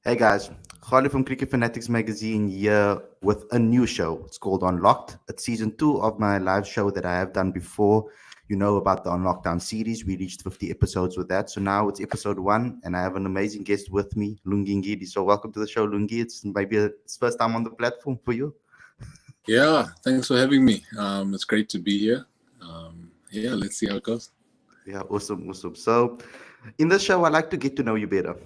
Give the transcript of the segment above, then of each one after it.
Hey guys, Khalid from Cricket Fanatics Magazine here with a new show. It's called Unlocked. It's season two of my live show that I have done before. You know about the Unlocked Down series. We reached 50 episodes with that. So now it's episode one, and I have an amazing guest with me, Lungi Ngidi. So welcome to the show, Lungi. It's first time on the platform for you. Yeah, thanks for having me. It's great to be here. Yeah, let's see how it goes. Yeah, awesome, awesome. So, in this show, I like to get to know you better.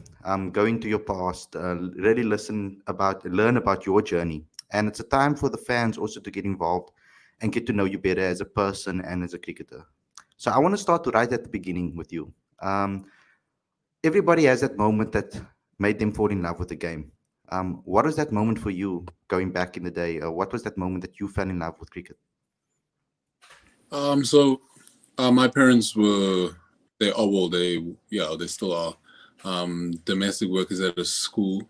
Go into your past, really learn about your journey, and it's a time for the fans also to get involved and get to know you better as a person and as a cricketer. So, I want to start right at the beginning with you. Um, Everybody has that moment that made them fall in love with the game. What was that moment for you going back in the day? What was that moment that you fell in love with cricket? So my parents they still are domestic workers at a school.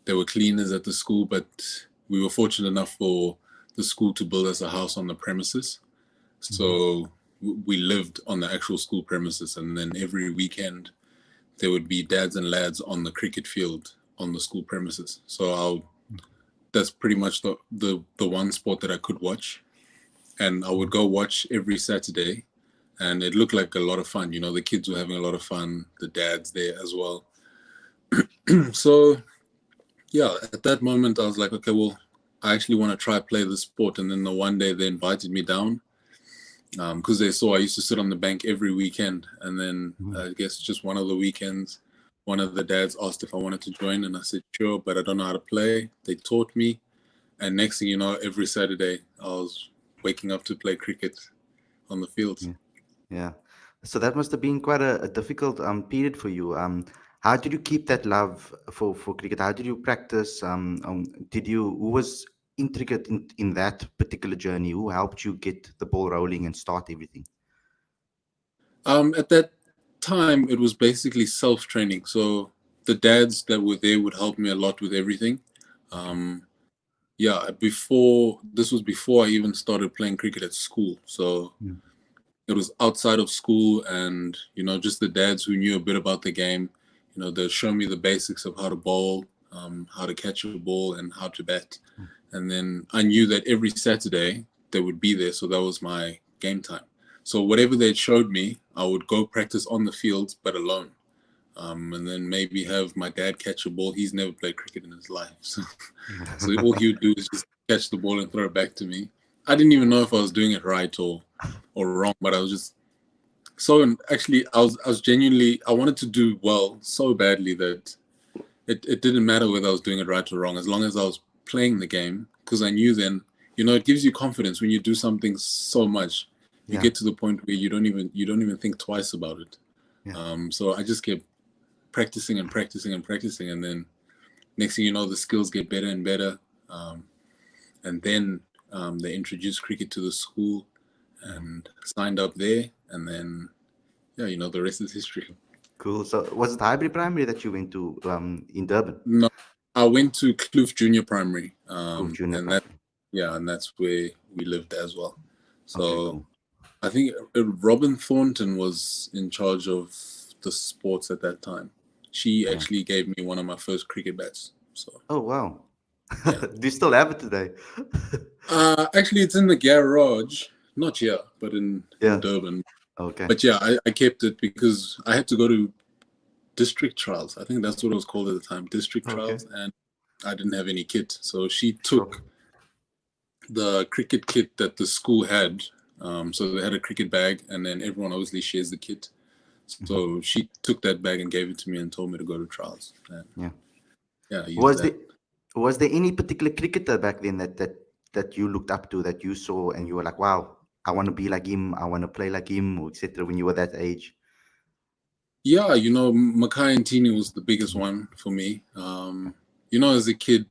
They were cleaners at the school, but we were fortunate enough for the school to build us a house on the premises. Mhm. So we lived on the actual school premises, and then every weekend there would be dads and lads on the cricket field on the school premises. That's pretty much the one sport that I could watch, and I would go watch every Saturday, and it looked like a lot of fun. The kids were having a lot of fun, the dads there as well. So yeah, at that moment I was like, okay, well, I actually want to try play the sport. And then the one day they invited me down because they saw I used to sit on the bank every weekend, and then Mhm. I guess just one of the weekends, one of the dads asked if I wanted to join, and I said sure, but I don't know how to play. They taught me, and next thing you know, every Saturday I was waking up to play cricket on the fields. Yeah. Yeah. So that must have been quite a difficult period for you. How did you keep that love for cricket? How did you practice? Did you who was intricate in that particular journey? Who helped you get the ball rolling and start everything? At that time, it was basically self training. So the dads that were there would help me a lot with everything. Okay. Um, yeah, before I even started playing cricket at school. So Mm. it was outside of school, and just the dads who knew a bit about the game. They'll show me the basics of how to bowl, how to catch a ball, and how to bat. And then I knew that every Saturday they would be there, so that was my game time. So whatever they showed me, I would go practice on the field, but alone. And then maybe have my dad catch a ball. He's never played cricket in his life, so all he would do is just catch the ball and throw it back to me. I didn't even know if I was doing it right or wrong, but I was just so. Actually, I was genuinely, I wanted to do well so badly that it didn't matter whether I was doing it right or wrong, as long as I was playing the game, because I knew then, it gives you confidence when you do something so much. You Yeah. get to the point where you don't even think twice about it. Yeah. So I just kept practicing and practicing and practicing, and then next thing you know, the skills get better and better. Um, and then they introduced cricket to the school, Yeah. and signed up there, and then yeah, the rest is history. Cool. So was it hybrid primary that you went to in Durban? No, I went to Kloof Junior Primary, Cool junior and that primary. yeah, and that's where we lived as well. Okay, So cool. I think Robin Thornton was in charge of the sports at that time. She Yeah. actually gave me one of my first cricket bats. So Oh wow. yeah. Do you still have it today? Actually, it's in the garage, not here, but in Yeah. Durban. Okay. But yeah, I kept it because I had to go to district trials. I think that's what it was called at the time, district Okay. trials, and I didn't have any kit. So she Sure. took the cricket kit that the school had. So they had a cricket bag, and then everyone obviously shares the kit. Mhm. So she took that bag and gave it to me and told me to go to trials. And Yeah. yeah, I used Was that. there was there any particular cricketer back then that you looked up to that you saw and you were like, wow, I want to be like him, I want to play like him, or etc. When you were that age? Yeah, Mackay and Tini was the biggest Mhm. one for me. As a kid,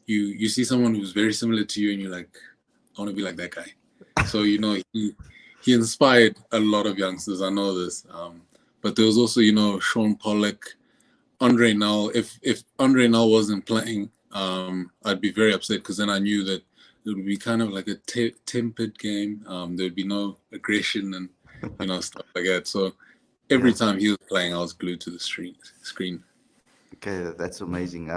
you see someone who's very similar to you, and you're like, I want to be like that guy. So he inspired a lot of youngsters. I know this. But there was also Sean Pollock, Andre Null. If Andre Null wasn't playing, I'd be very upset, because then I knew that it would be kind of like a tempered game. There would be no aggression and stuff like that. So every Yeah. time he was playing, I was glued to the screen. Okay, that's amazing.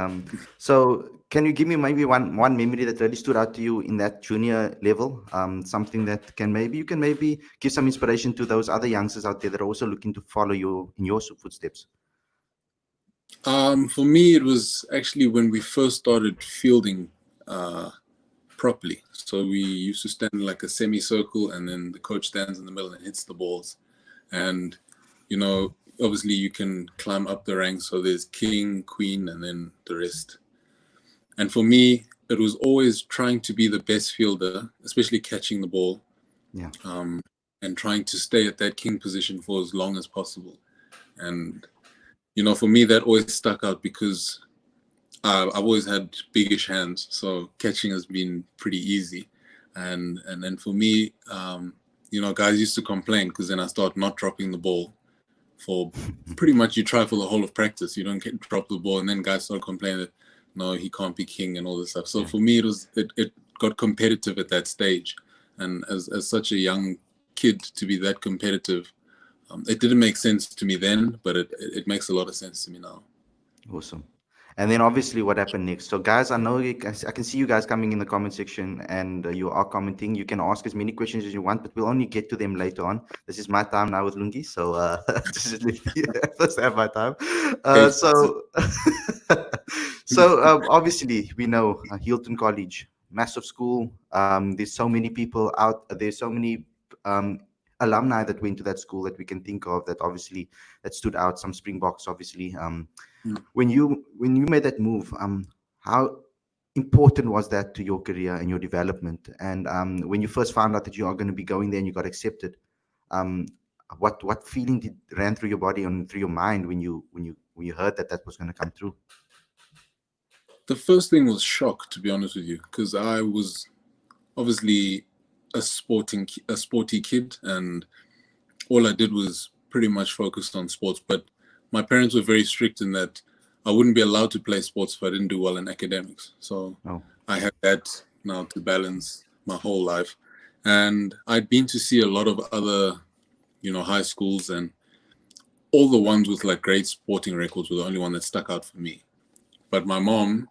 So can you give me maybe one memory that really stood out to you in that junior level? Something that can maybe give some inspiration to those other youngsters out there that are also looking to follow you in your footsteps. For me, it was actually when we first started fielding uh, properly. So we used to stand in like a semicircle, and then the coach stands in the middle and hits the balls. And obviously you can climb up the ranks. So there's king, queen, and then the rest. And for me, it was always trying to be the best fielder, especially catching the ball, Yeah. and trying to stay at that king position for as long as possible. And for me, that always stuck out because I've always had biggish hands, so catching has been pretty easy. And then for me, guys used to complain because then I start not dropping the ball for pretty much you try for the whole of practice. You don't drop the ball, and then guys start complaining that no, he can't be king and all this stuff. So Yeah. for me, it got competitive at that stage, and as such a young kid to be that competitive, it didn't make sense to me then, but it makes a lot of sense to me now. Awesome. And then obviously what happened next. So guys, I know you guys, I can see you guys coming in the comment section and you are commenting. You can ask as many questions as you want, but we'll only get to them later on. This is my time now with Lungi. So just let me first have my time. Okay. So obviously we know Hilton College, massive school. There's so many people out. There's so many um, alumni that went to that school that we can think of that obviously that stood out. Some Springboks, obviously. When you made that move, how important was that to your career and your development? And when you first found out that you are going to be going there and you got accepted, um, what feeling did ran through your body and through your mind when you heard that that was going to come through? The first thing was shock, to be honest with you, because I was obviously a sporty kid, and all I did was pretty much focused on sports. But my parents were very strict in that I wouldn't be allowed to play sports if I didn't do well in academics. So Oh, I had that now to balance my whole life. And I'd been to see a lot of other, high schools, and all the ones with like great sporting records were the only one that stuck out for me. But my mom,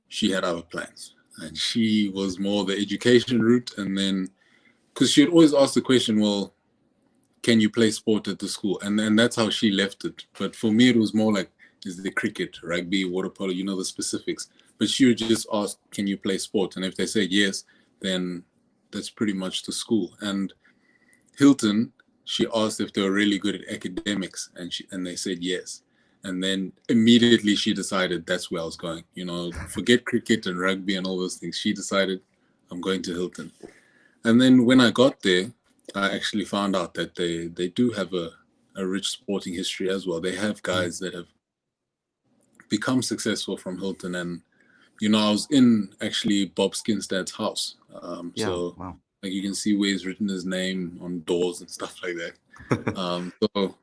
she had other plans. And she was more the education route. And then, because she had always asked the question, well, can you play sport at the school? And then that's how she left it. But for me, it was more like, is there cricket, rugby, water polo, the specifics. But she would just ask, can you play sport? And if they said yes, then that's pretty much the school. And Hilton, she asked if they were really good at academics, and they said yes. And then immediately she decided that's where I was going. Forget cricket and rugby and all those things. She decided I'm going to Hilton. And then when I got there, I actually found out that they do have a rich sporting history as well. They have guys that have become successful from Hilton. And, I was in actually Bob Skinstad's house. yeah. So Wow. like you can see where he's written his name on doors and stuff like that. So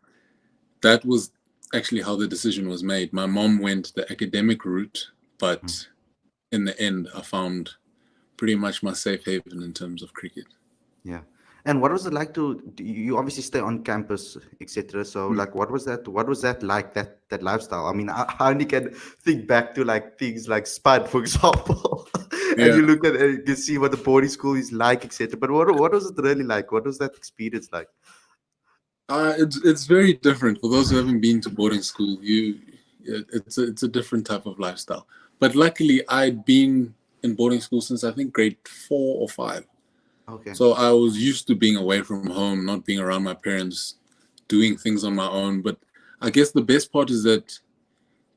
that was actually how the decision was made. My mom went the academic route, but in the end, I found pretty much my safe haven in terms of cricket. Yeah. And what was it like you obviously stay on campus, etc. So like what was that like, that lifestyle? I mean, I only can think back to like things like Spud, for example. And Yeah, you look at it, you can see what the boarding school is like, etc. But what was it really like? What was that experience like? it's very different for those who haven't been to boarding school. It's a different type of lifestyle. But luckily, I'd been in boarding school since I think grade 4 or 5. Okay. So I was used to being away from home, not being around my parents, doing things on my own. But I guess the best part is that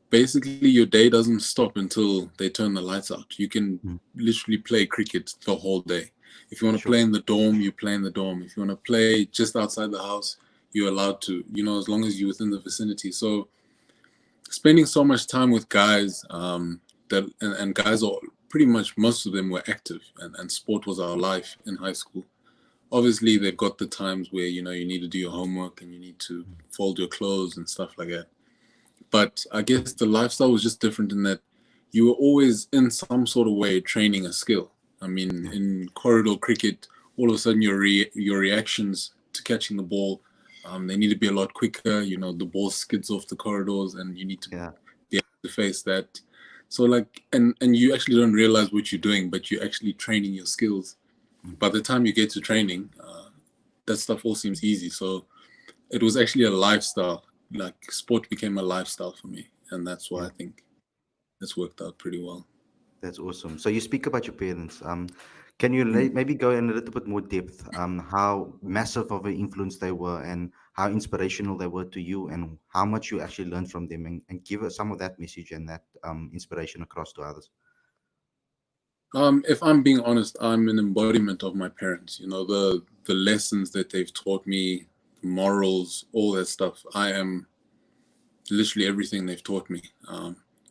basically your day doesn't stop until they turn the lights out. You can Mm, literally play cricket the whole day. If you want to sure. play in the dorm, you play in the dorm. If you want to play just outside the house, you're allowed to, as long as you're within the vicinity. So spending so much time with guys and guys are pretty much most of them were active, and sport was our life in high school. Obviously they've got the times where you need to do your homework and you need to fold your clothes and stuff like that, but I guess the lifestyle was just different in that you were always in some sort of way training a skill. I mean, Yeah. in corridor cricket, all of a sudden your reactions to catching the ball, they need to be a lot quicker. The ball skids off the corridors, and you need to Yeah. yeah, to face that. So like, and you actually don't realize what you're doing, but you're actually training your skills. By the time you get to training, that stuff all seems easy. So it was actually a lifestyle. Like sport became a lifestyle for me, and that's why Yeah, I think it's worked out pretty well. that's awesome. So you speak about your parents. Can you Mm. maybe go in a little bit more depth? How massive of an influence they were, and how inspirational they were to you, and how much you actually learned from them, and give us some of that message and that inspiration across to others. If I'm being honest, I'm an embodiment of my parents. You know, the lessons that they've taught me, morals, all that stuff. I am literally everything they've taught me.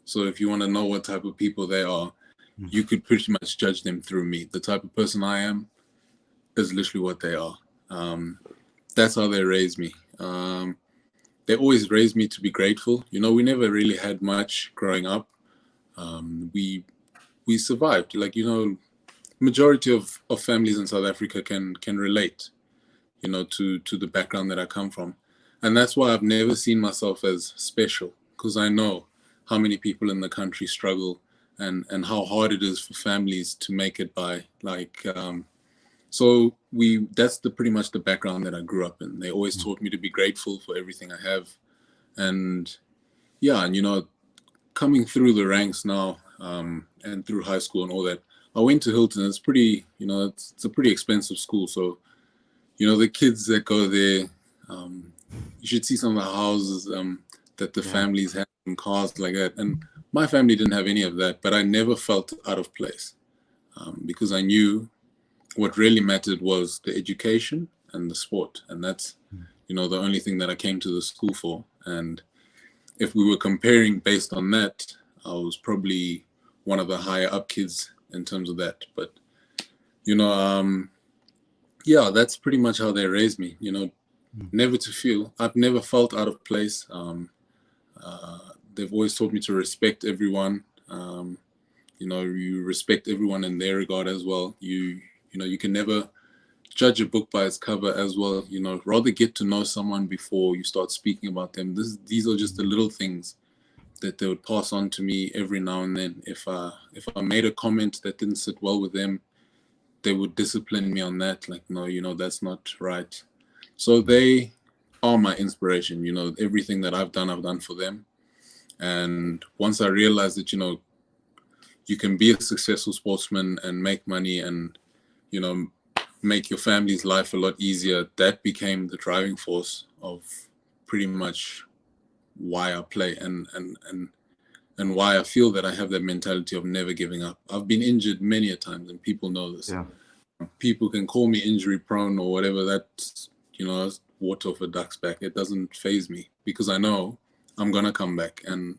So if you want to know what type of people they are, Mm. you could pretty much judge them through me. The type of person I am is literally what they are. That's how they raised me. They always raised me to be grateful. You know, we never really had much growing up. We survived. Like, you know, majority of families in South Africa can relate, you know, to the background that I come from. And that's why I've never seen myself as special, because I know how many people in the country struggle, and how hard it is for families to make it by. Like, so we that's the pretty much the background that I grew up in. They always Mm. taught me to be grateful for everything I have. And yeah, and you know, coming through the ranks now, and through high school and all that, I went to Hilton. It's pretty, you know, it's a pretty expensive school. So, you know, the kids that go there, you should see some of the houses that the Yeah. families have and cars like that. And my family didn't have any of that, but I never felt out of place, because I knew what really mattered was the education and the sport. And that's, Mm. you know, the only thing that I came to the school for. And if we were comparing based on that, I was probably one of the higher up kids in terms of that. But, you know, yeah, that's pretty much how they raised me. You know, Mm. never to feel. I've never felt out of place. They've always taught me to respect everyone. You know, you respect everyone in their regard as well. You know, you can never judge a book by its cover as well. You know, rather get to know someone before you start speaking about them. These are just the Mm. little things that they would pass on to me every now and then. If I made a comment that didn't sit well with them, they would discipline me on that. Like, no, you know, that's not right. So Mm. they are my inspiration. You know, everything that I've done for them. And once I realized that, you know, you can be a successful sportsman and make money and, you know, make your family's life a lot easier, that became the driving force of pretty much why I play, and why I feel that I have that mentality of never giving up. I've been injured many a times, and people know this. Yeah. People can call me injury prone or whatever. That's, you know, that's water off a duck's back. It doesn't phase me, because I know I'm gonna come back, and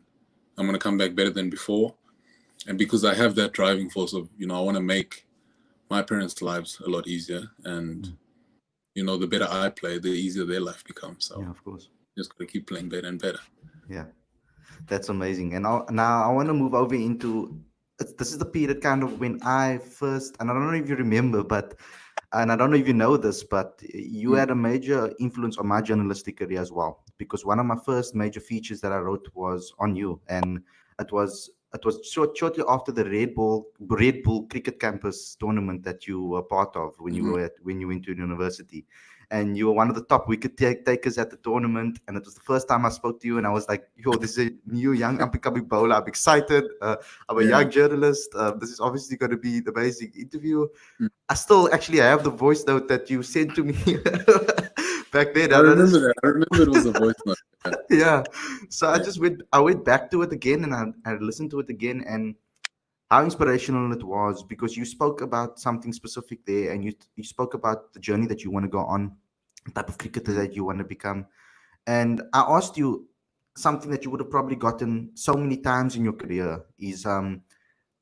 I'm gonna come back better than before. And because I have that driving force of, you know, I want to make my parents' lives a lot easier, and Mm. you know, the better I play, the easier their life becomes. So Yeah, of course. just gotta keep playing better and better. Yeah. That's amazing. And now I want to move over into this is the period kind of when I first, and I don't know if you remember, but, and I don't know if you know this, but you Mm, had a major influence on my journalistic career as well, because one of my first major features that I wrote was on you, and it was shortly after the Red Bull Cricket Campus tournament that you were part of mhm. when you went to university, and you were one of the top wicket takers at the tournament. And it was the first time I spoke to you, and I was like, "Yo, this is a new young up and coming bowler. I'm excited. I'm a Yeah. young journalist. This is obviously going to be the amazing interview." Mm. I still actually have the voice note that you sent to me back then. I And remember that. I remember it was a voice note. Yeah. yeah. So Yeah. I went back to it again, and I listened to it again, and how inspirational it was, because you spoke about something specific there, and you spoke about the journey that you want to go on, the type of cricketer Mm, that you want to become. And I asked you something that you would have probably gotten so many times in your career is,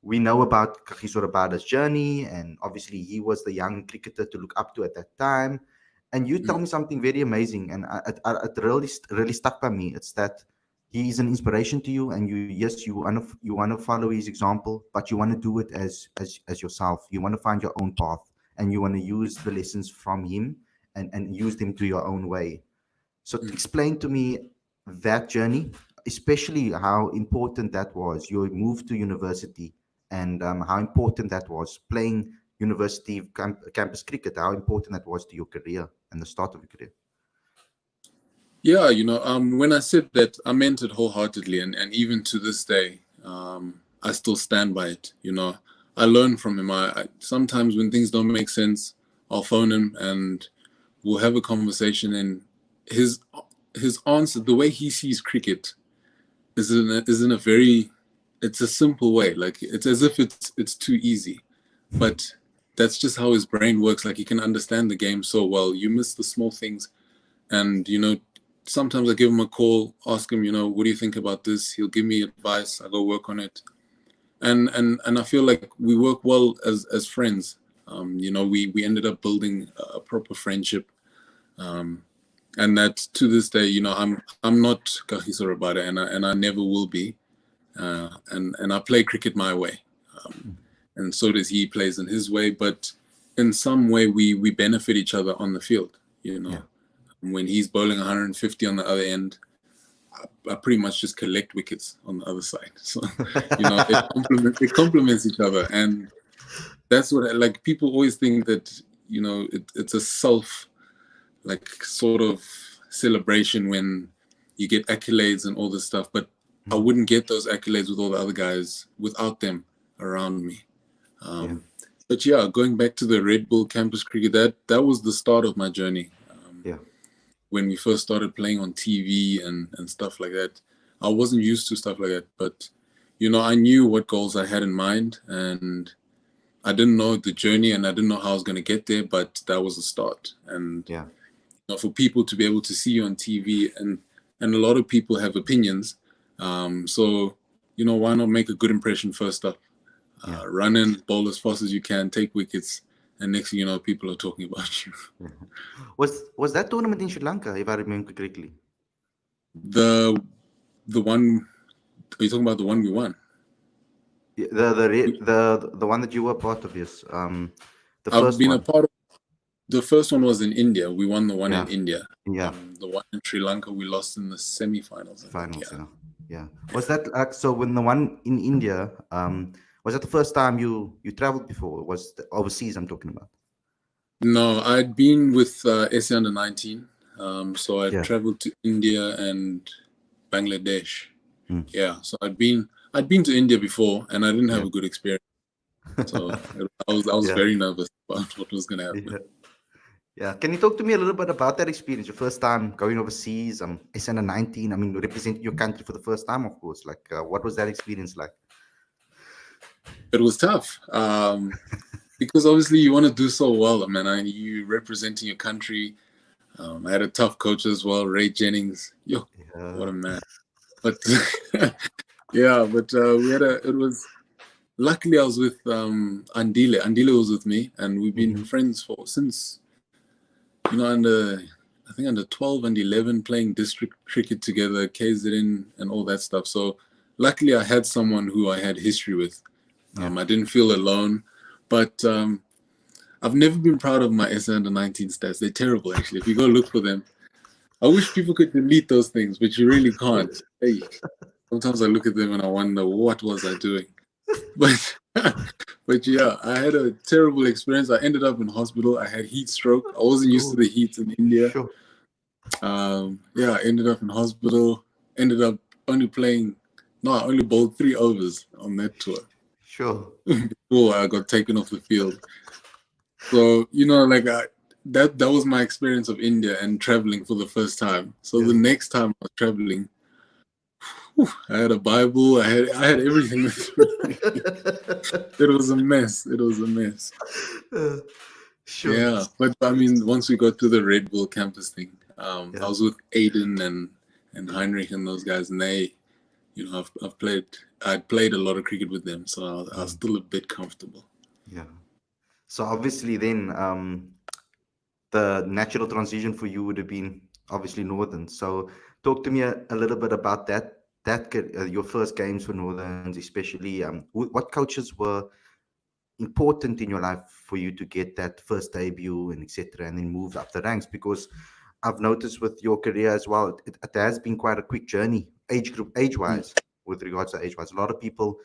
we know about Kagiso Rabada's journey, and obviously he was the young cricketer to look up to at that time. And you mm, told me something very amazing, and it really stuck by me. It's that he is an inspiration to you, and yes, you want to follow his example, but you want to do it as yourself. You want to find your own path, and you want to use the lessons from him, and use them to your own way. So mm. explain to me that journey, especially how important that was, your move to university, and how important that was playing university campus cricket, how important that was to your career and the start of your career. Yeah, when I said that, I meant it wholeheartedly, and even to this day, I still stand by it. I learn from him. I sometimes when things don't make sense, I'll phone him and we'll have a conversation. And his his answer, the way he sees cricket, is in a very, it's a simple way. Like it's as if it's too easy, but that's just how his brain works. Like he can understand the game so well. You miss the small things, and sometimes I give him a call, ask him, what do you think about this? He'll give me advice. I go work on it, and I feel like we work well as friends. We ended up building a proper friendship, and that to this day, I'm not Kagiso Rabada, and I never will be, and I play cricket my way, and so does he. Plays in his way, but in some way we benefit each other on the field. Yeah. When he's bowling 150 on the other end, I pretty much just collect wickets on the other side. So, it complements each other. And that's what, like, people always think that, it's a like, sort of celebration when you get accolades and all this stuff. But I wouldn't get those accolades with all the other guys without them around me. But yeah, going back to the Red Bull campus cricket, that was the start of my journey. When we first started playing on TV and stuff like that, I wasn't used to stuff like that. But, I knew what goals I had in mind, and I didn't know the journey and I didn't know how I was going to get there, but that was the start. And for people to be able to see you on TV, and a lot of people have opinions. So, why not make a good impression first up? Run in, bowl as fast as you can, take wickets, and next thing you know, people are talking about you. Was that tournament in Sri Lanka, if I remember correctly? The one, are you talking about the one we won? The one that you were part of, yes. The I've first been one. a part of. The first one was in India. We won the one in India. Yeah. The one in Sri Lanka, we lost in the semi-finals. Finals, yeah. Was that like, so when the one in India, was that the first time you traveled before? Was the overseas I'm talking about? No, I'd been with SA under 19. So I traveled to India and Bangladesh. Yeah, so I'd been to India before, and I didn't have a good experience. So I was very nervous about what was going to happen. Yeah. Can you talk to me a little bit about that experience? Your first time going overseas, SA under 19. I mean, representing your country for the first time, of course. Like, what was that experience like? It was tough. Because obviously you want to do so well. I mean, you representing your country. I had a tough coach as well, Ray Jennings. What a man. But we had it was, luckily I was with Andile. Andile was with me, and we've been friends since, under 12 and 11, playing district cricket together, KZN and all that stuff. So luckily I had someone who I had history with. I didn't feel alone. But I've never been proud of my SA under 19 stats. They're terrible, actually. If you go look for them, I wish people could delete those things, but you really can't. Hey, sometimes I look at them and I wonder, what was I doing? But yeah, I had a terrible experience. I ended up in hospital. I had heat stroke. I wasn't used to the heat in India. Sure. I ended up in hospital. Ended up only I only bowled 3 overs on that tour. Sure. Before I got taken off the field. So, that was my experience of India and traveling for the first time. So the next time I was traveling, I had a Bible, I had everything with me. It was a mess. Sure. Yeah. But I mean, once we got to the Red Bull campus thing, I was with Aiden and Heinrich and those guys, and they, I'd played a lot of cricket with them, so I was still a bit comfortable. Yeah. So obviously then the natural transition for you would have been obviously Northern. So talk to me a little bit about that your first games for Northerns, especially what coaches were important in your life for you to get that first debut and etc., and then move up the ranks? Because I've noticed with your career as well, it has been quite a quick journey age-wise, with regards to age-wise. A lot of people,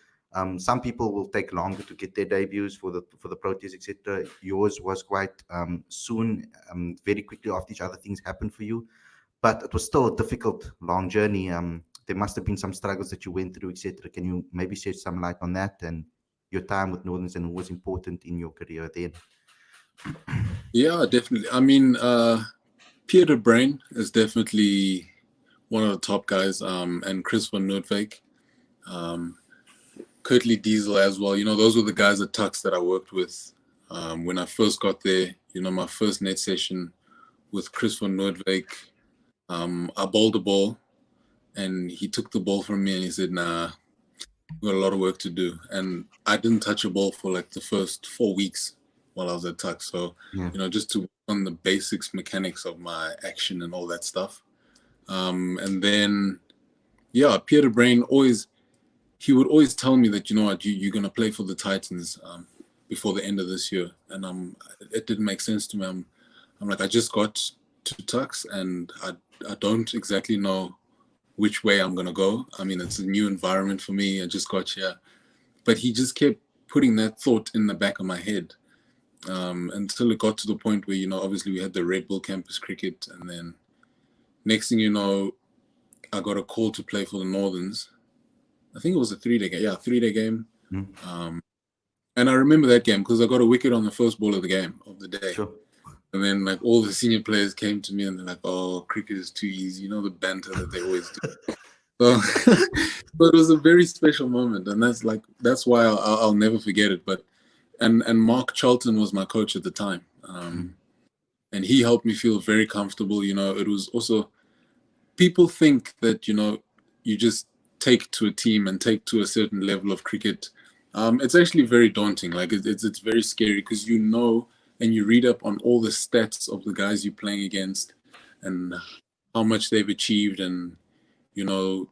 some people will take longer to get their debuts for the Proteas, etc. Yours was quite soon, very quickly after each other things happened for you, but it was still a difficult, long journey. There must have been some struggles that you went through, etc. Can you maybe shed some light on that and your time with Northerns and what was important in your career then? Yeah, definitely. I mean, Peter Brain is definitely one of the top guys, and Chris van Noordwijk, Kurtley Diesel as well. You know, those were the guys at Tux that I worked with when I first got there. You know, my first net session with Chris van Noordwijk, I bowled the ball, and he took the ball from me and he said, "Nah, we got a lot of work to do." And I didn't touch a ball for like the first 4 weeks while I was at Tux. So, Yeah. you know, just to work on the basics, mechanics of my action and all that stuff. And then, yeah, Peter Brain he would always tell me that, you know what, you're going to play for the Titans before the end of this year. And it didn't make sense to me. I'm like, I just got to Tux and I don't exactly know which way I'm going to go. I mean, it's a new environment for me. I just got here. But he just kept putting that thought in the back of my head until it got to the point where, you know, obviously we had the Red Bull campus cricket. And then next thing you know, I got a call to play for the Northerns. I think it was a 3-day game. Yeah, 3-day game. Mm. And I remember that game because I got a wicket on the first ball of the game of the day. Sure. And then like all the senior players came to me and they're like, "Oh, cricket is too easy." You know, the banter that they always do. So, but it was a very special moment. And that's why I'll never forget it. But, and Mark Charlton was my coach at the time. And he helped me feel very comfortable. You know, it was also, people think that, you know, you just take to a team and take to a certain level of cricket. It's actually very daunting. Like it's very scary because you know, and you read up on all the stats of the guys you're playing against and how much they've achieved. And, you know,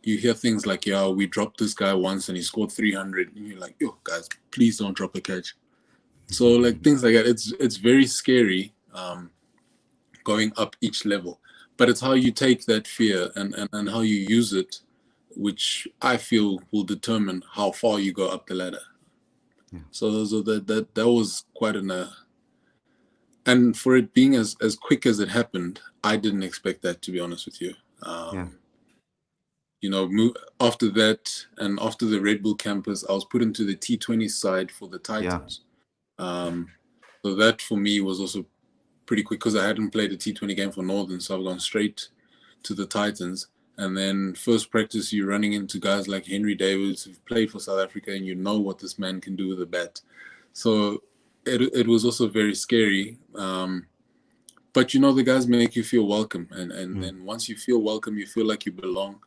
you hear things like, yeah, we dropped this guy once and he scored 300. And you're like, yo, guys, please don't drop a catch. So like things like that, it's very scary going up each level. But it's how you take that fear and how you use it, which I feel will determine how far you go up the ladder. Yeah. So that was quite and for it being as quick as it happened, I didn't expect that, to be honest with you. You know, after that and after the Red Bull campus, I was put into the T20 side for the Titans. So that for me was also pretty quick because I hadn't played a T20 game for Northern, so I've gone straight to the Titans. And then first practice, you're running into guys like Henry Davids who've played for South Africa, and you know what this man can do with a bat. So it was also very scary. But, you know, the guys make you feel welcome. And then once you feel welcome, you feel like you belong.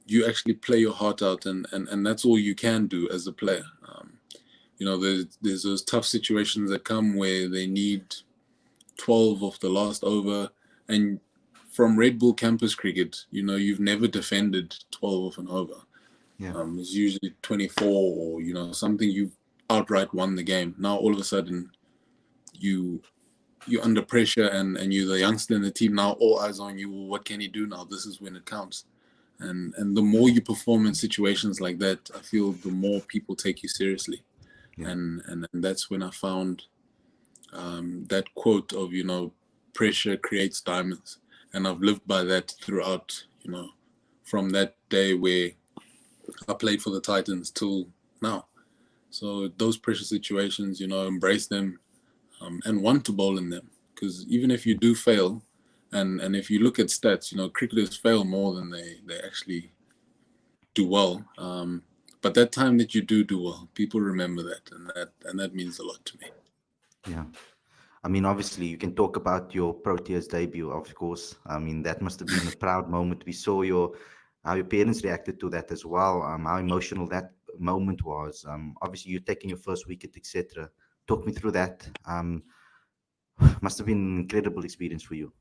You actually play your heart out, and that's all you can do as a player. You know, there's those tough situations that come where they need 12 off the last over, and from Red Bull campus cricket, you know, you've never defended 12 off an over. It's usually 24 or, you know, something you've outright won the game. Now all of a sudden you're under pressure and you're the youngster in the team. Now all eyes on you. Well, what can he do now? This is when it counts. And the more you perform in situations like that, I feel the more people take you seriously. And that's when I found that quote of, you know, pressure creates diamonds. And I've lived by that throughout, you know, from that day where I played for the Titans till now. So those pressure situations, you know, embrace them and want to bowl in them. Because even if you do fail, and if you look at stats, you know, cricketers fail more than they actually do well. But that time that you do well, people remember that, and that means a lot to me. Yeah. I mean, obviously, you can talk about your Proteas debut, of course. I mean, that must have been a proud moment. We saw how your parents reacted to that as well, how emotional that moment was. Obviously, you taking your first wicket, etc. Talk me through that. Must have been an incredible experience for you.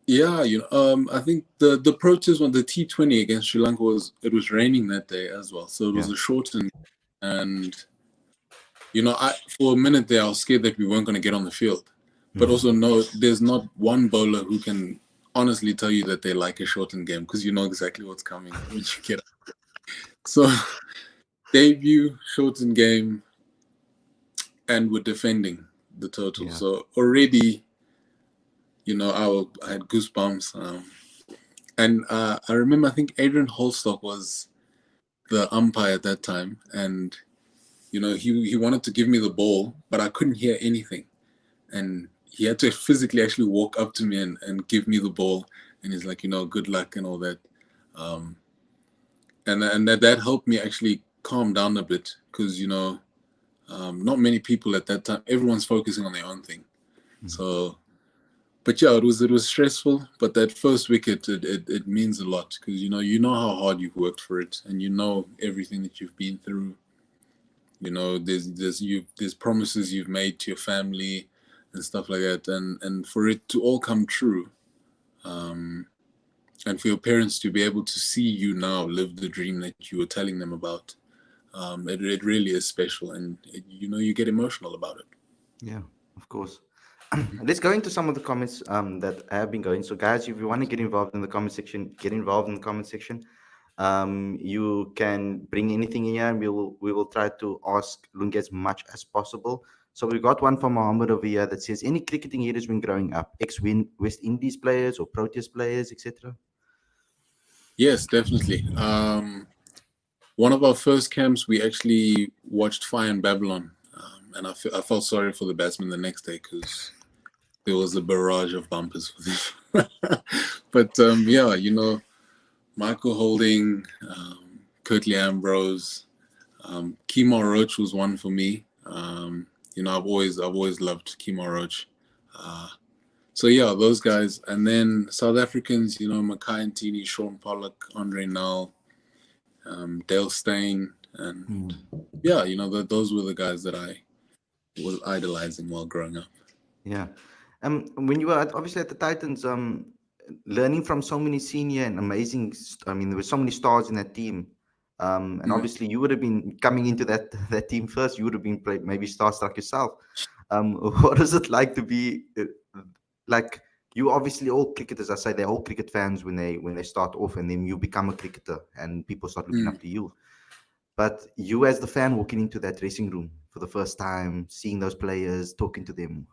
Yeah, you know, I think the Proteas on the T20 against Sri Lanka was raining that day as well, so it was a shortened, and you know, for a minute there I was scared that we weren't going to get on the field, but also no, there's not one bowler who can honestly tell you that they like a shortened game because you know exactly what's coming when you get up. So debut, shortened game, and we're defending the total. Yeah. So already, I had goosebumps. And I remember, I think Adrian Holstock was the umpire at that time, and he wanted to give me the ball, but I couldn't hear anything, and he had to physically actually walk up to me and give me the ball, and he's like, good luck and all that, and that helped me actually calm down a bit because not many people at that time. Everyone's focusing on their own thing, so. But yeah, it was stressful. But that first wicket, it means a lot because how hard you've worked for it, and everything that you've been through. There's promises you've made to your family and stuff like that, and for it to all come true, and for your parents to be able to see you now live the dream that you were telling them about, it really is special, and you get emotional about it. Yeah, of course. Let's go into some of the comments that have been going. So, guys, if you want to get involved in the comment section, get involved in the comment section. You can bring anything in here, and we will try to ask Lungi as much as possible. So we got one from Mohammed over here that says, any cricketing heroes when growing up, ex-West Indies players or Proteas players, etc. Yes, definitely. One of our first camps, we actually watched Fire in Babylon, and I felt sorry for the batsman the next day because there was a barrage of bumpers for them. But yeah, Michael Holding, Curtly Ambrose, Kemar Roach was one for me. I've always loved Kemar Roach. So yeah, those guys, and then South Africans, Makai and Tini, Sean Pollock, Andre Null, Dale Steyn, and yeah, those were the guys that I was idolizing while growing up. Yeah. When you were obviously at the Titans, learning from so many senior and amazing, I mean, there were so many stars in that team. And obviously you would have been coming into that team first. You would have been maybe starstruck yourself. What is it like to be like? You obviously all cricketers. I say they're all cricket fans when they start off, and then you become a cricketer, and people start looking up to you. But you, as the fan, walking into that dressing room for the first time, seeing those players, talking to them,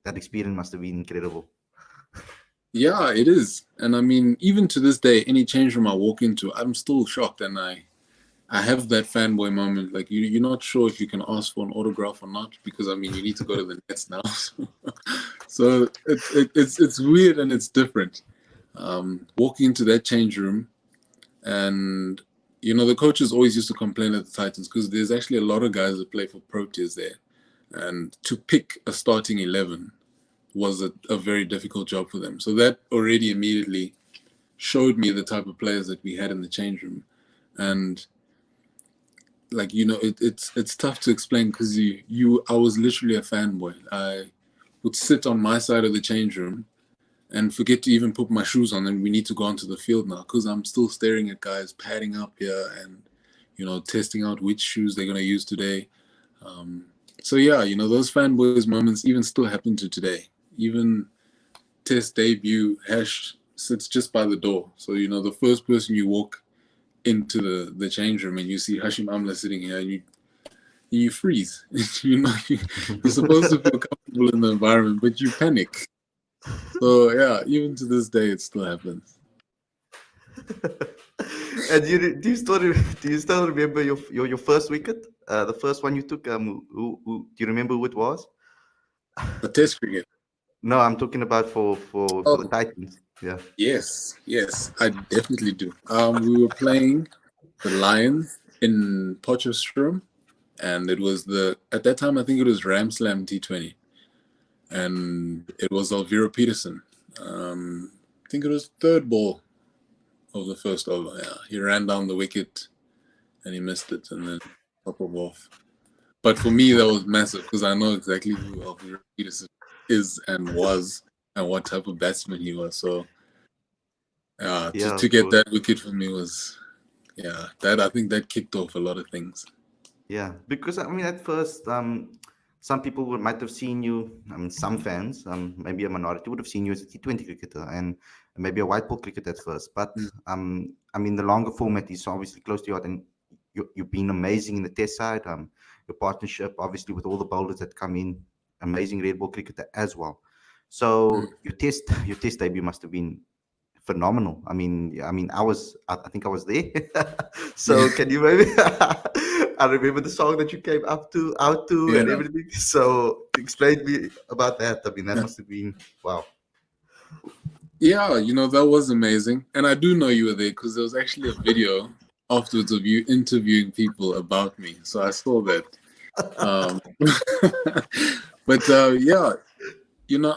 that experience must have been incredible. Yeah, it is. And I mean, even to this day, any change room I walk into, I'm still shocked, and I have that fanboy moment. Like you're not sure if you can ask for an autograph or not because I mean you need to go to the nets now. So it's weird and it's different. Walking into that change room, and the coaches always used to complain at the Titans because there's actually a lot of guys that play for Proteas there, and to pick a starting 11 was a very difficult job for them. So that already immediately showed me the type of players that we had in the change room, and like it's tough to explain because I was literally a fanboy. I would sit on my side of the change room and forget to even put my shoes on, and we need to go onto the field now because I'm still staring at guys padding up here and testing out which shoes they're going to use today. So yeah, those fanboys moments even still happen to today. Even test debut, Hash sits just by the door, so the first person you walk into the change room and you see Hashim Amla sitting here, and you freeze. You're supposed to feel comfortable in the environment, but you panic. So yeah, even to this day, it still happens. And do you still remember your first wicket, the first one you took? Do you remember who it was? The test cricket. No, I'm talking about for the Titans. Yeah. Yes, I definitely do. We were playing the Lions in Potchefstroom, and it was at that time I think it was Ram Slam T20, and it was Alvira Peterson. I think it was third ball of the first over. Yeah, he ran down the wicket, and he missed it, and then top of off. But for me, that was massive because I know exactly who Alvira Peterson is and was, and what type of batsman he was. So, to get that wicket for me was, I think that kicked off a lot of things. Yeah, because I mean, at first, some people might have seen you. I mean, some fans, maybe a minority, would have seen you as a T20 cricketer, and maybe a white ball cricket at first, but Mm. I mean the longer format is obviously close to your heart, and you've been amazing in the test side. Your partnership, obviously, with all the bowlers that come in, amazing red ball cricketer as well. Mm. So your test debut must have been phenomenal. I think I was there. Yeah, So can you maybe? I remember the song that you came out to, and yeah, everything. So explain me about that. I mean, that yeah. must have been wow. Yeah, that was amazing. And I do know you were there because there was actually a video afterwards of you interviewing people about me. So I saw that. Um, but yeah,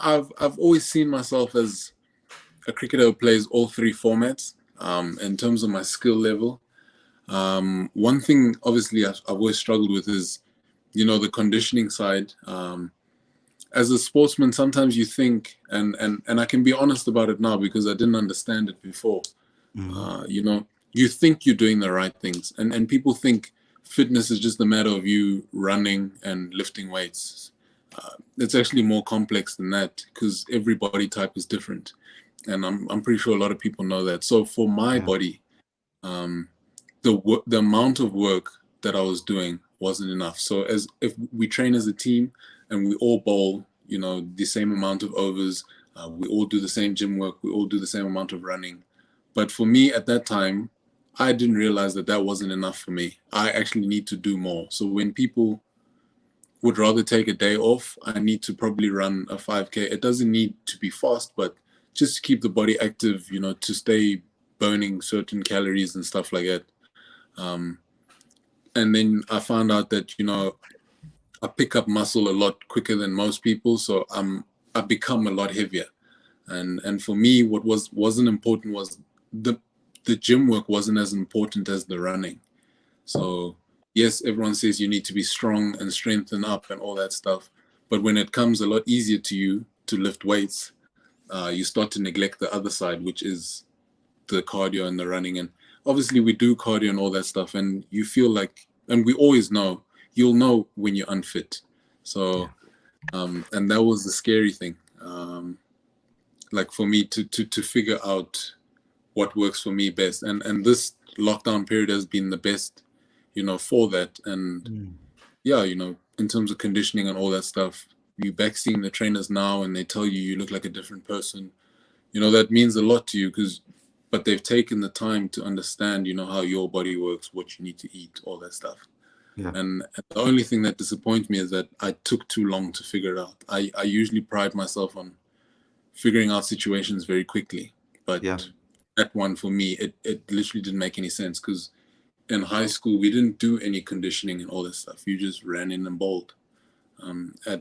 I've always seen myself as a cricketer who plays all three formats. In terms of my skill level, one thing obviously I've always struggled with is, the conditioning side. As a sportsman, sometimes you think, and I can be honest about it now because I didn't understand it before. Mhm. You think you're doing the right things, and people think fitness is just a matter of you running and lifting weights. It's actually more complex than that because every body type is different, and I'm pretty sure a lot of people know that. So for my Yeah, body, um, the amount of work that I was doing wasn't enough. So as if we train as a team and we all bowl, the same amount of overs, we all do the same gym work, we all do the same amount of running. But for me at that time, I didn't realize that that wasn't enough for me. I actually need to do more. So when people would rather take a day off, I need to probably run a 5K. It doesn't need to be fast, but just to keep the body active, to stay burning certain calories and stuff like that. Um, and then I found out that I pick up muscle a lot quicker than most people, so I become a lot heavier. And for me, what wasn't important was the gym work wasn't as important as the running. So yes, everyone says you need to be strong and strengthen up and all that stuff, but when it comes a lot easier to you to lift weights, you start to neglect the other side, which is the cardio and the running. And obviously we do cardio and all that stuff, and you feel like, and we always know, you'll know when you're unfit. yeah, So and that was the scary thing, like for me to figure out what works for me best. And this lockdown period has been the best, for that. And mm. yeah, in terms of conditioning and all that stuff, you back seeing the trainers now and they tell you you look like a different person, that means a lot to you, but they've taken the time to understand, how your body works, what you need to eat, all that stuff. Yeah, And the only thing that disappoints me is that I took too long to figure it out. I usually pride myself on figuring out situations very quickly, but yeah, that one for me, it literally didn't make any sense because in high school we didn't do any conditioning and all that stuff. You just ran in and bowled. When I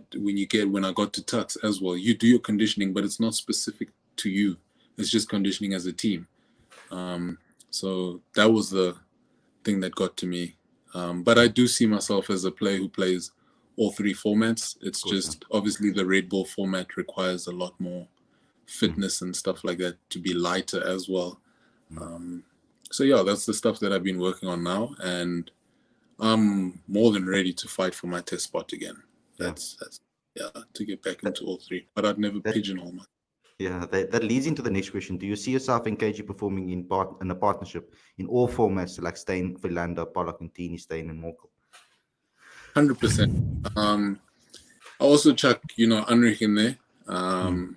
got to Tux as well, you do your conditioning, but it's not specific to you. It's just conditioning as a team. So that was the thing that got to me. But I do see myself as a player who plays all three formats. of It's course. Yeah. just obviously the red ball format requires a lot more Mm, fitness and stuff like that to be lighter as well. mm. So yeah, that's the stuff that I've been working on now, and I'm more than ready to fight for my test spot again. Yeah. That's yeah, to get back That into all three. But I'd never that pigeonhole myself. yeah, that leads into the next question. Do you see yourself in KG performing in a partnership in all formats like Steyn, Philander, Pollock, and Teeny, Steyn, and Morkel? 100%. I also chuck, Unrich in there. Mm.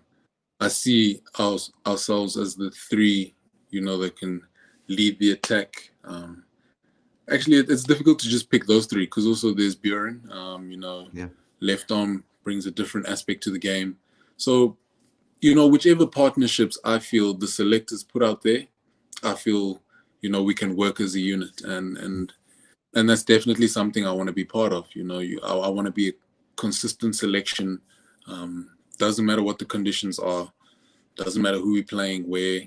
I see ourselves as the three, that can lead the attack. Actually, it's difficult to just pick those three because also there's Buren. Yeah. Left arm brings a different aspect to the game. So, whichever partnerships I feel the selectors put out there, I feel, we can work as a unit, and that's definitely something I want to be part of. I want to be a consistent selection. Doesn't matter what the conditions are. Doesn't matter who we're playing where.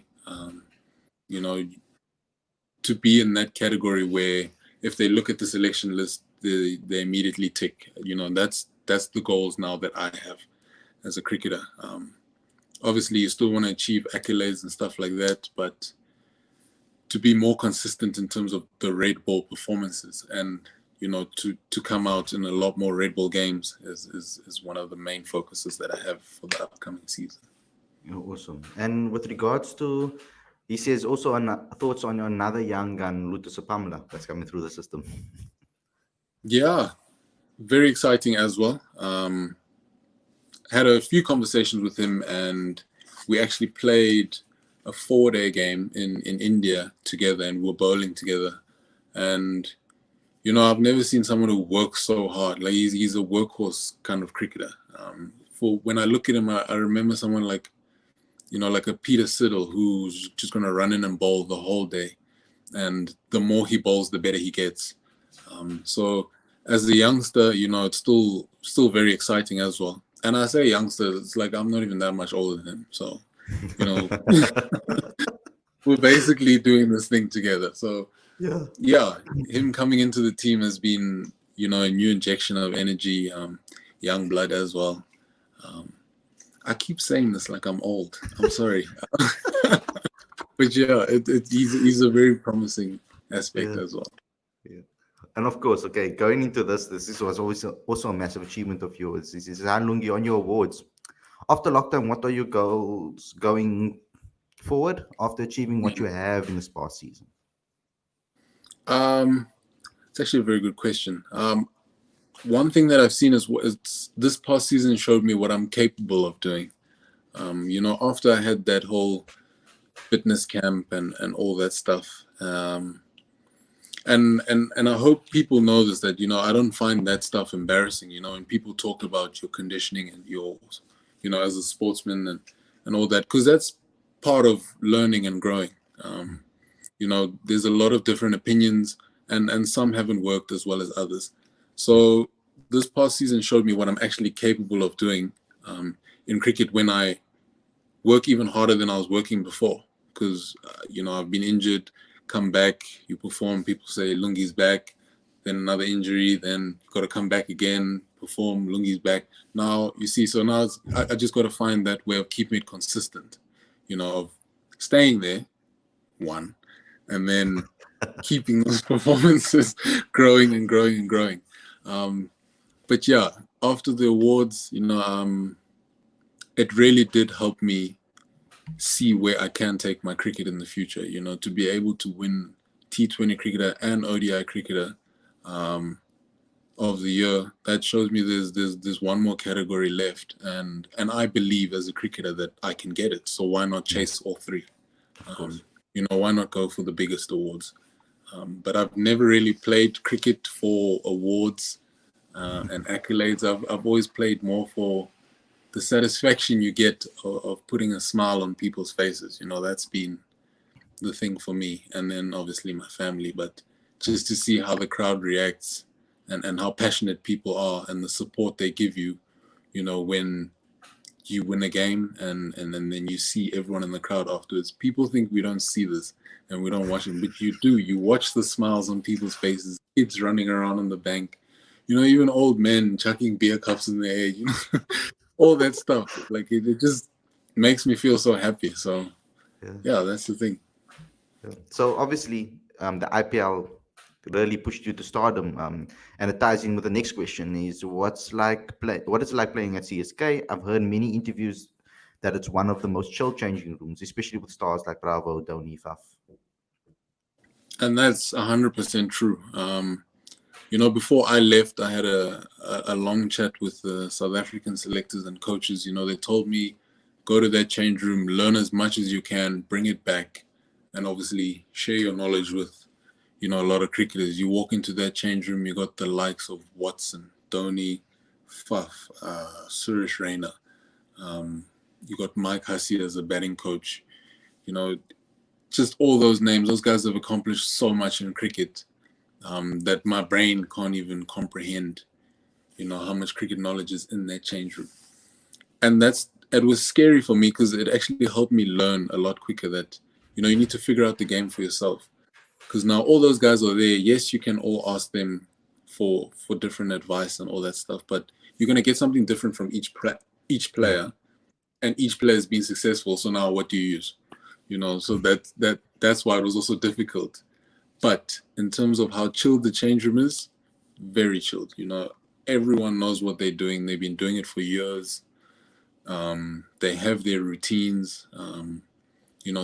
You know, to be in that category where if they look at the selection list, they immediately tick. That's the goals now that I have as a cricketer. Obviously, you still want to achieve accolades and stuff like that, but to be more consistent in terms of the red ball performances and to come out in a lot more red ball games is one of the main focuses that I have for the upcoming season. Awesome. And with regards to, he says also on thoughts on another young gun, Lutus Pamela, that's coming through the system. Yeah, very exciting as well. Had a few conversations with him, and we actually played a 4-day game in India together, and we were bowling together. And I've never seen someone who works so hard. Like he's a workhorse kind of cricketer. For when I look at him, I remember someone like like a Peter Siddle who's just going to run in and bowl the whole day, and the more he bowls, the better he gets. So as a youngster, it's still very exciting as well. And I say youngster, it's like I'm not even that much older than him. So, you know, we're basically doing this thing together. So yeah, him coming into the team has been, a new injection of energy, young blood as well. I keep saying this like I'm old. I'm sorry. But yeah, he's a very promising aspect Yeah. as well. Yeah. And of course, okay, going into this was always also a massive achievement of yours. This is Lungi on your awards. After lockdown, what are your goals going forward after achieving what you have in this past season? It's actually a very good question. One thing that I've seen is this past season showed me what I'm capable of doing. After I had that whole fitness camp and all that stuff, and I hope people know this, that I don't find that stuff embarrassing. When people talk about your conditioning and your, as a sportsman and all that, because that's part of learning and growing. There's a lot of different opinions, and some haven't worked as well as others. So this past season showed me what I'm actually capable of doing in cricket when I work even harder than I was working before. Because I've been injured, come back, you perform, people say Lungi's back, then another injury, then you've got to come back again, perform, Lungi's back. Now you see, so now I just got to find that way of keeping it consistent, of staying there, one, and then keeping those performances growing and growing and growing. But yeah, after the awards, it really did help me see where I can take my cricket in the future. To be able to win T20 cricketer and ODI cricketer of the year, that shows me there's one more category left, and I believe as a cricketer that I can get it. So why not chase all three? Of course. Why not go for the biggest awards? But I've never really played cricket for awards and accolades. I've always played more for the satisfaction you get of putting a smile on people's faces. That's been the thing for me. And then obviously my family, but just to see how the crowd reacts and how passionate people are and the support they give you, when you win a game and then you see everyone in the crowd afterwards. People think we don't see this and we don't watch it, but you do. You watch the smiles on people's faces, kids running around on the bank, even old men chucking beer cups in the air, all that stuff. Like it just makes me feel so happy. So yeah, that's the thing. Yeah. So obviously, the IPL really pushed you to stardom, and it ties in with the next question: is what is it like playing at CSK? I've heard many interviews that it's one of the most chill changing rooms, especially with stars like Bravo, Dhoni, Faf. And that's 100% true. Before I left, I had a long chat with the South African selectors and coaches. They told me, go to that change room, learn as much as you can, bring it back, and obviously share your knowledge with, a lot of cricketers. You walk into that change room, you got the likes of Watson, Dhoni, Faf, Suresh Raina. You got Mike Hussey as a batting coach. Just all those names. Those guys have accomplished so much in cricket that my brain can't even comprehend, how much cricket knowledge is in that change room. And it was scary for me because it actually helped me learn a lot quicker that, you need to figure out the game for yourself. Because now all those guys are there. Yes, you can all ask them for different advice and all that stuff, but you're going to get something different from each player, and each player has been successful. So now what do you use? So that's why it was also difficult. But in terms of how chilled the change room is, very chilled. Everyone knows what they're doing. They've been doing it for years. they have their routines.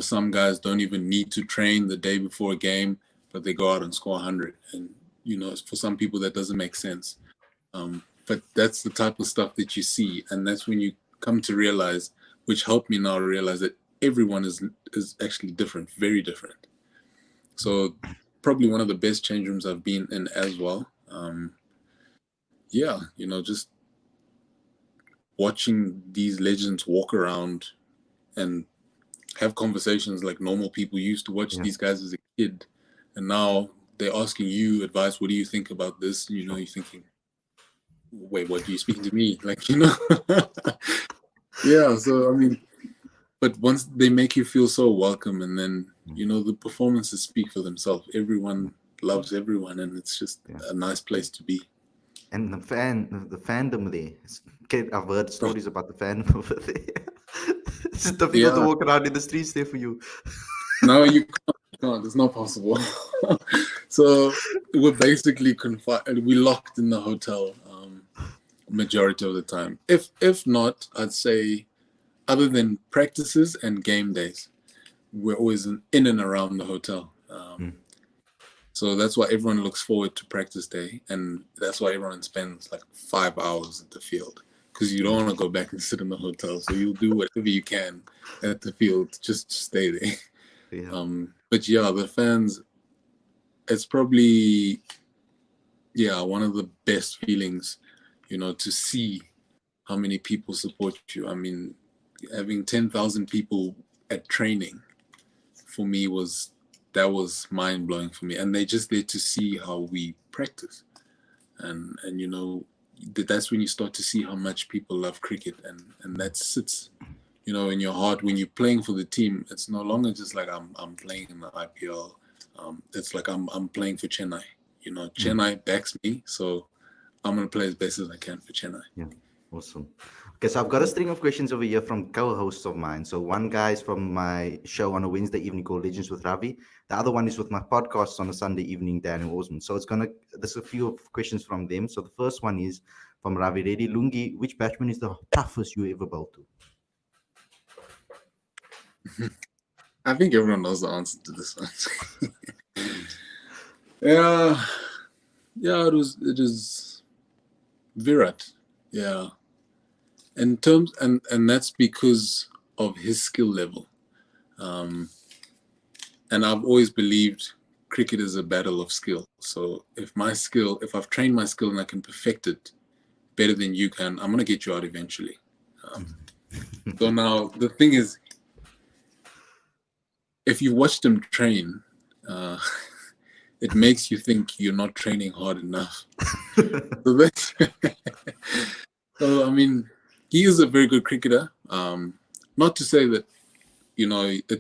Some guys don't even need to train the day before a game, but they go out and score 100. And, for some people that doesn't make sense. But that's the type of stuff that you see. And that's when you come to realize, which helped me now realize that everyone is actually different, very different. So probably one of the best change rooms I've been in as well. Just watching these legends walk around and have conversations like normal people used to watch these guys as a kid. And now they're asking you advice. What do you think about this? And, you're thinking, wait, what, are you speaking to me? Yeah. So, but once they make you feel so welcome, and then, the performances speak for themselves. Everyone loves everyone, and it's just a nice place to be. And the fandom there. Okay, I've heard stories about the fandom over there. It's difficult to walk around in the streets there for you. No, you can't. It's not possible. So we're basically confined. We're locked in the hotel majority of the time. If not, I'd say, other than practices and game days, we're always in and around the hotel. So that's why everyone looks forward to practice day, and that's why everyone spends like 5 hours at the field, because you don't want to go back and sit in the hotel. So you'll do whatever you can at the field just to stay there. But yeah, the fans, it's probably one of the best feelings, to see how many people support you. Having 10,000 people at training for me was mind-blowing for me, and they just there to see how we practice, and that's when you start to see how much people love cricket, and that sits in your heart when you're playing for the team. It's no longer just like I'm playing in the IPL. It's like I'm playing for Chennai. Chennai backs me, so I'm gonna play as best as I can for Chennai. Yeah, awesome. Okay, so I've got a string of questions over here from co-hosts of mine. So one guy is from my show on a Wednesday evening called Legends with Ravi. The other one is with my podcast on a Sunday evening, Daniel Osman. So there's a few questions from them. So the first one is from Ravi Reddy. Lungi, which batsman is the toughest you ever bowled to? I think everyone knows the answer to this one. It is Virat. Yeah. In terms, and that's because of his skill level. And I've always believed cricket is a battle of skill. So if I've trained my skill and I can perfect it better than you can, I'm going to get you out eventually. So now the thing is, if you watched him train, it makes you think you're not training hard enough. So he is a very good cricketer. Not to say that,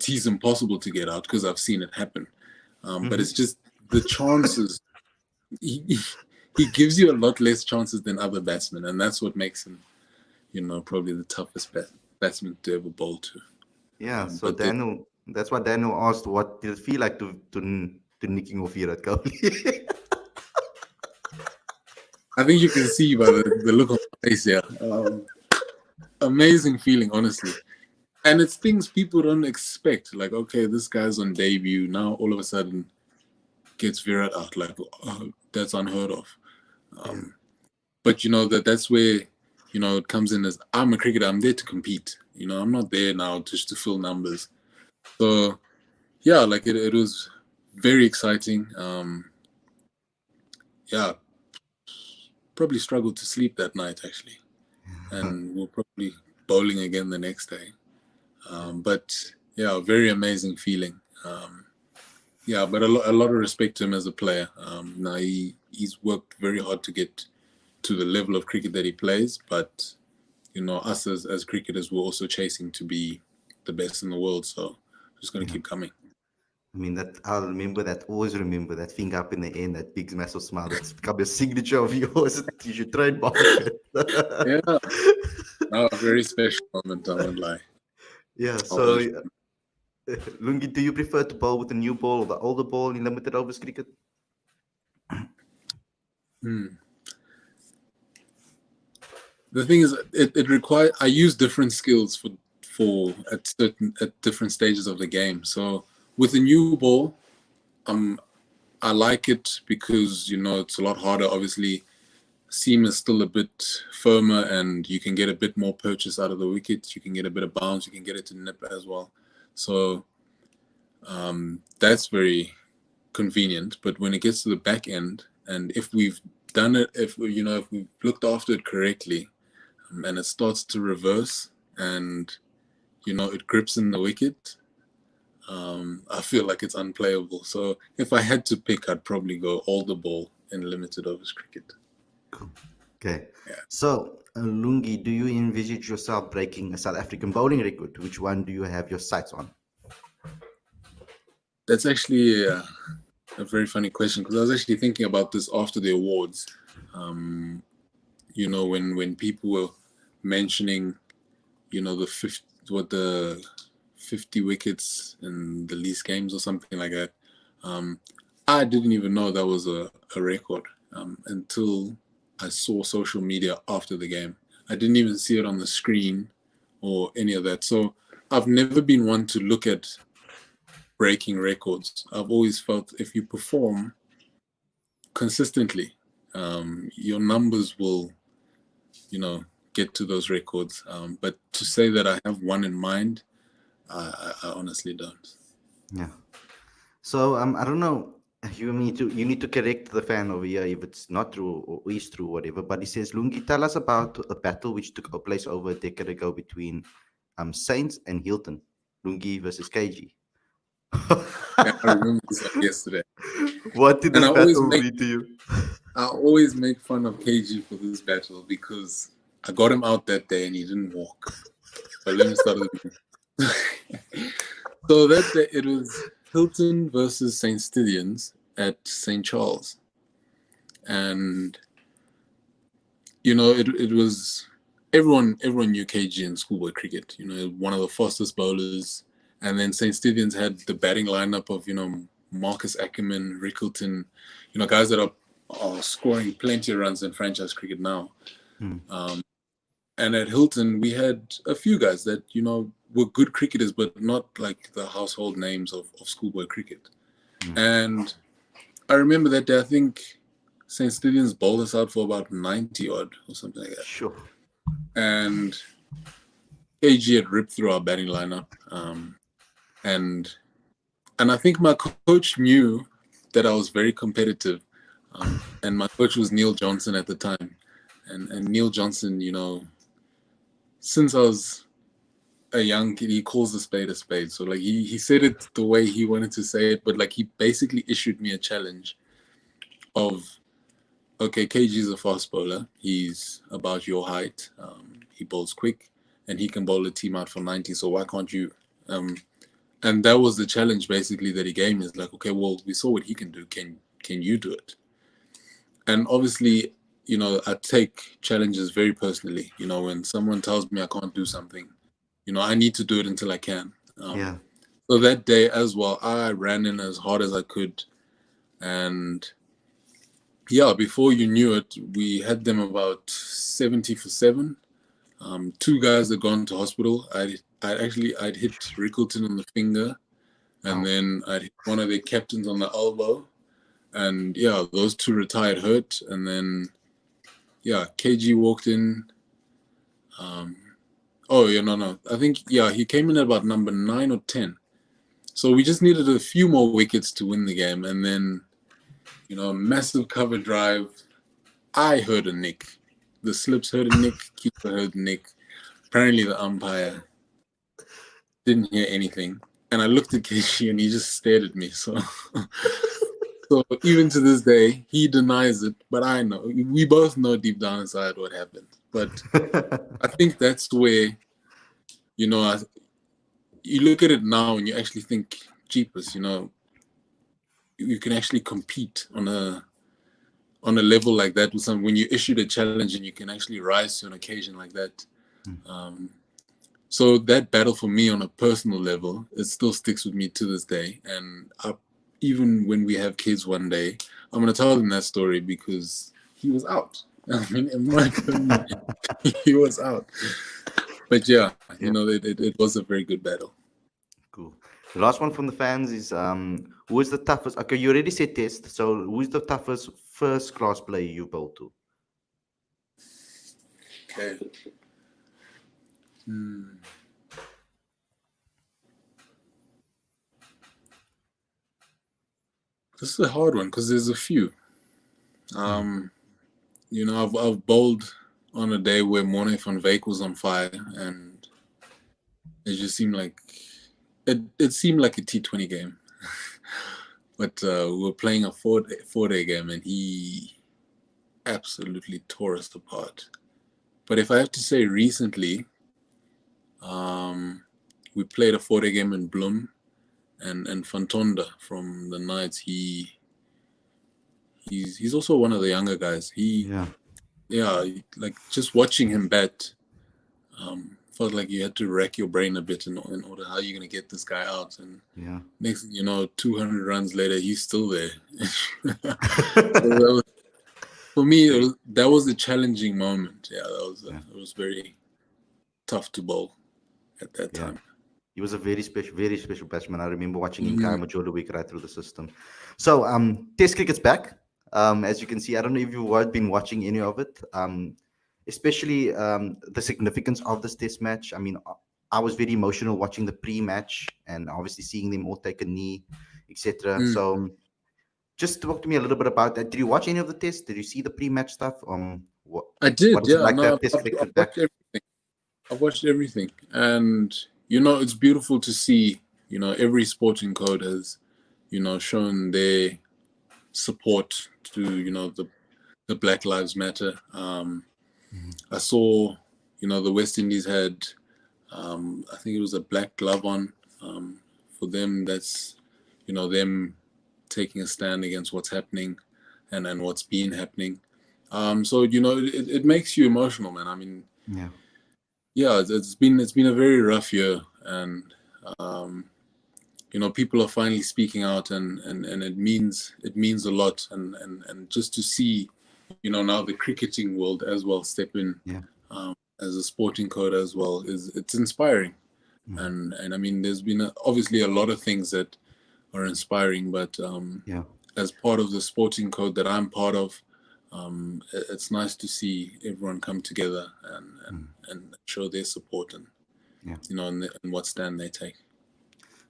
he's impossible to get out, because I've seen it happen. But it's just the chances. He gives you a lot less chances than other batsmen, and that's what makes him, probably the toughest batsman to ever bowl to. Yeah. So Daniel, that's what Daniel asked. What did it feel like to nicking off Virat Kohli? I think you can see by the look on my face here. Amazing feeling, honestly. And it's things people don't expect. Like, okay, this guy's on debut. Now, all of a sudden, gets Virat out. Like, that's unheard of. But, that's where, it comes in as, I'm a cricketer. I'm there to compete. I'm not there now just to fill numbers. So, yeah, like it was very exciting. Probably struggled to sleep that night, actually. And we're probably bowling again the next day. But yeah, very amazing feeling. But a lot of respect to him as a player. Now he's worked very hard to get to the level of cricket that he plays, but us as cricketers, we're also chasing to be the best in the world. So just going to keep coming. I'll remember that. Always remember that finger up in the air and that big massive smile. That's become a signature of yours. You should try and bowl it. Yeah. A very special moment, I won't lie. Yeah. So, Lungi, do you prefer to bowl with the new ball or the older ball in limited overs cricket? The thing is, it requires. I use different skills at different stages of the game. So with the new ball, I like it because it's a lot harder. Obviously, seam is still a bit firmer, and you can get a bit more purchase out of the wicket. You can get a bit of bounce. You can get it to nip as well. So that's very convenient. But when it gets to the back end, and if we've done it, if we've looked after it correctly, and it starts to reverse, and it grips in the wicket, I feel like it's unplayable. So if I had to pick, I'd probably go all the ball in limited overs cricket. Cool. Okay. Yeah. So, Lungi, do you envisage yourself breaking a South African bowling record? Which one do you have your sights on? That's actually a very funny question, because I was actually thinking about this after the awards. When people were mentioning, the 50 wickets in the least games or something like that. I didn't even know that was a record until I saw social media after the game. I didn't even see it on the screen or any of that. So I've never been one to look at breaking records. I've always felt if you perform consistently, your numbers will, get to those records. But to say that I have one in mind, I honestly don't. Yeah. So I don't know. You need to correct the fan over here if it's not true or is true, whatever. But he says, Lungi, tell us about a battle which took place over a decade ago between Saints and Hilton, Lungi versus KG. I remember this like yesterday. What did this battle mean to you? I always make fun of KG for this battle because I got him out that day and he didn't walk. But let me start with So that day it was Hilton versus St. Stithians at St. Charles. And it was everyone knew KG in schoolboy cricket, one of the fastest bowlers. And then St. Stithians had the batting lineup of, Marcus Ackerman, Rickelton, guys that are scoring plenty of runs in franchise cricket now. And at Hilton, we had a few guys that, were good cricketers, but not like the household names of schoolboy cricket. And I remember that day, I think St. Stithians bowled us out for about 90 odd or something like that. Sure. And KG had ripped through our batting lineup. And I think my coach knew that I was very competitive. And my coach was Neil Johnson at the time. And Neil Johnson, since I was a young kid, he calls a spade a spade. So like he said it the way he wanted to say it, but like he basically issued me a challenge of, okay, KG is a fast bowler. He's about your height. He bowls quick and he can bowl a team out for 90. So why can't you? And that was the challenge basically that he gave me. It's like, okay, well, we saw what he can do. Can you do it? And obviously, I take challenges very personally. When someone tells me I can't do something, I need to do it until I can. So that day as well, I ran in as hard as I could. And yeah, before you knew it, we had them about 70 for 7. 2 guys had gone to hospital. I'd hit Rickelton on the finger, and then I'd hit one of their captains on the elbow. And yeah, those 2 retired hurt. And then, yeah, KG walked in. I think, he came in at about number 9 or 10. So we just needed a few more wickets to win the game. And then, massive cover drive. I heard a nick. The slips heard a nick. Keeper heard a nick. Apparently the umpire didn't hear anything. And I looked at KG and he just stared at me. So even to this day, he denies it. But I know. We both know deep down inside what happened. But I think that's where, you look at it now and you actually think, jeepers, you can actually compete on a level like that with someone when you issued a challenge and you can actually rise to an occasion like that. So that battle for me on a personal level, it still sticks with me to this day. And even when we have kids one day, I'm going to tell them that story because he was out. I mean, in my opinion, he was out. But yeah, Yeah, it was a very good battle. cool. The last one from the fans is who is the toughest? Okay, you already said test. So who is the toughest first class player you bowled to? Okay. Hmm. This is a hard one because there's a few. Mm. Um, I've bowled on a day where Morne van Wyk was on fire, and it just seemed like it seemed like a T20 game. But we were playing a four day game, and he absolutely tore us apart. But if I have to say recently, um, we played a four-day game in Bloem, and Fantonda from the Knights. He's also one of the younger guys. Yeah, Like just watching him bat, felt like you had to rack your brain a bit in order how you're gonna get this guy out. And yeah. next thing you know, 200 runs later, he's still there. So that was, for me, that was a challenging moment. Yeah, Yeah, it was very tough to bowl at that yeah. time. He was a very special batsman. I remember watching him Mhm. carry majority week right through the system. So, Test cricket's back. As you can see, I don't know if you've been watching any of it. Especially the significance of this Test match. I mean, I was very emotional watching the pre-match and obviously seeing them all take a knee, etc. Mm. So, just talk to me a little bit about that. Did you watch any of the tests? Did you see the pre-match stuff? I What did, is it yeah. like to No, have Test I've cricket back? watched everything. I've watched everything, and it's beautiful to see. Every sporting code has, shown their support to the Black Lives Matter. Mhm. I saw, the West Indies had, I think it was a black glove on. For them, that's, them taking a stand against what's happening, and what's been happening. So it makes you emotional, man. I mean, Yeah, yeah, it's been a very rough year, and um, people are finally speaking out, and it means a lot, and just to see, now the cricketing world as well step in, yeah, as a sporting code as well, it's inspiring. mhm, And I mean, there's been obviously a lot of things that are inspiring, but yeah. as part of the sporting code that I'm part of, it's nice to see everyone come together and and, Mm. and show their support, and Yeah. and what stand they take.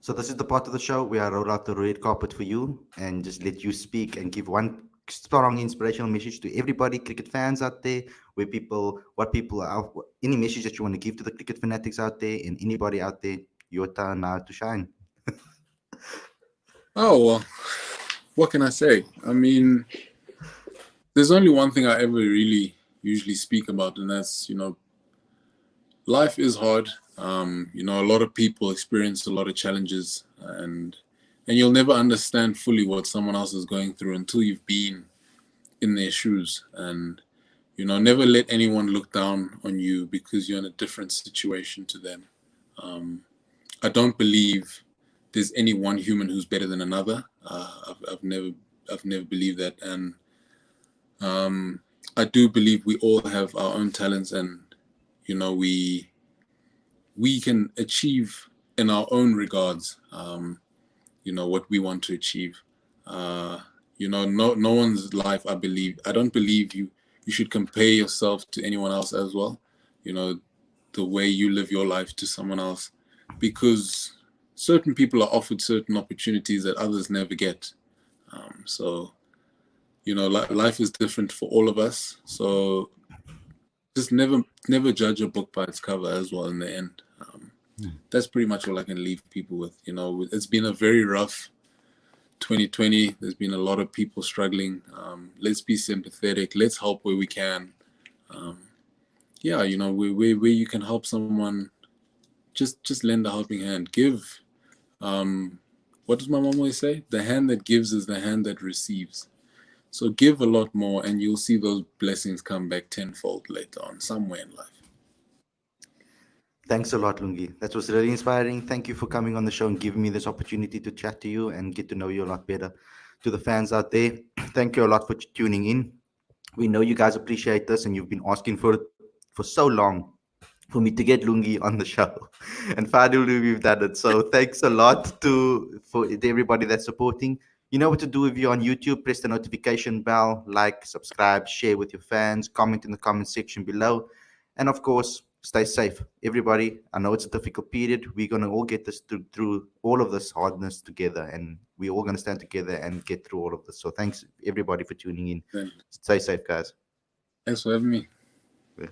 So this is the part of the show where I roll out the red carpet for you and just let you speak and give one strong inspirational message to everybody, cricket fans out there, what people are, any message that you want to give to the cricket fanatics out there and anybody out there, your turn now to shine. Oh well, what can I say? I mean, there's only one thing I ever really usually speak about, and that's life is hard. A lot of people experience a lot of challenges, and you'll never understand fully what someone else is going through until you've been in their shoes. And never let anyone look down on you because you're in a different situation to them. Um, I don't believe there's any one human who's better than another. I've never believed that, and I do believe we all have our own talents, and we can achieve in our own regards. What we want to achieve. Uh, no one's life. I don't believe you should compare yourself to anyone else as well. You know, the way you live your life to someone else, because certain people are offered certain opportunities that others never get. So life is different for all of us. So just never judge a book by its cover as well. In the end, Mm. that's pretty much all I can leave people with. It's been a very rough 2020. There's been a lot of people struggling. Let's be sympathetic. Let's help where we can. Um, yeah, where you can help someone, just lend a helping hand. Give. Um, what does my mom always say? The hand that gives is the hand that receives. So give a lot more, and you'll see those blessings come back tenfold later on, somewhere in life. Thanks a lot, Lungi. That was really inspiring. Thank you for coming on the show and giving me this opportunity to chat to you and get to know you a lot better. To the fans out there, thank you a lot for tuning in. We know you guys appreciate this and you've been asking for it for so long. for me to get Lungi on the show. And finally, we've done it. So thanks a lot to everybody that's supporting. You know what to do if you're on YouTube. Press the notification bell, like, subscribe, share with your fans, comment in the comment section below. And of course, stay safe. Everybody, I know it's a difficult period. We're going to all get this through all of this hardness together. And we're all going to stand together and get through all of this. So thanks, everybody, for tuning in. Then Stay safe, guys. thanks for having me. Yeah.